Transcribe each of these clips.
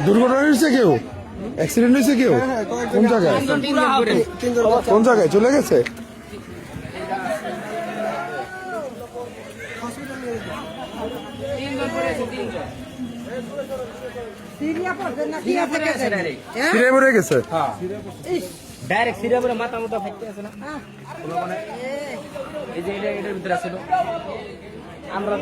দুর্ঘটনা হয়েছে কেউ? অ্যাক্সিডেন্ট হয়েছে কেউ? কোন জায়গায়? কোন জায়গায় চলে গেছে? সিরিয়া পড়ে গেছে। ডাইরেক্ট সিরিয়া পরে মাথা মতো ফাইতে আছে না, এই যে এটার ভিতরে আছিল। আমরা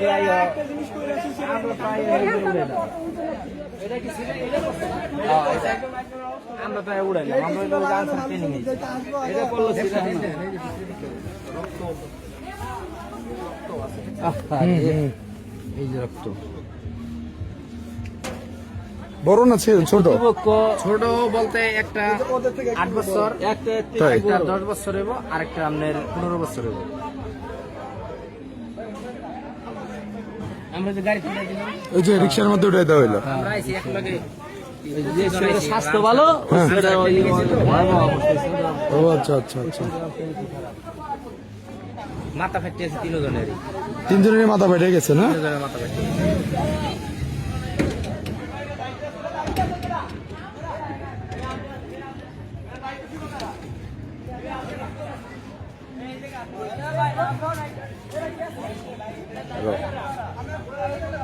আমরা তো উড়াইলাম, আমরা ট্রেনিং এটা করলো এই যে রক্ত। বড় না ছোট? ছোট বলতে একটা 8 বছর, একটা 10 বছর হইব, আরেকটা আপনার 15 বছর হইব। আমরা যে গাড়ি তুলে দিলাম, ওই যে রিক্সার মধ্যে উঠাই দেওয়া হইলো। আমরা আইছি এক লগে, স্বাস্থ্য ভালো। ও আচ্ছা আচ্ছা আচ্ছা। মাথা ফেটে আছে তিনজনেরই, তিনজনের মাথা ফেটে গেছে না? তিনজনের মাথা ফেটে Hello.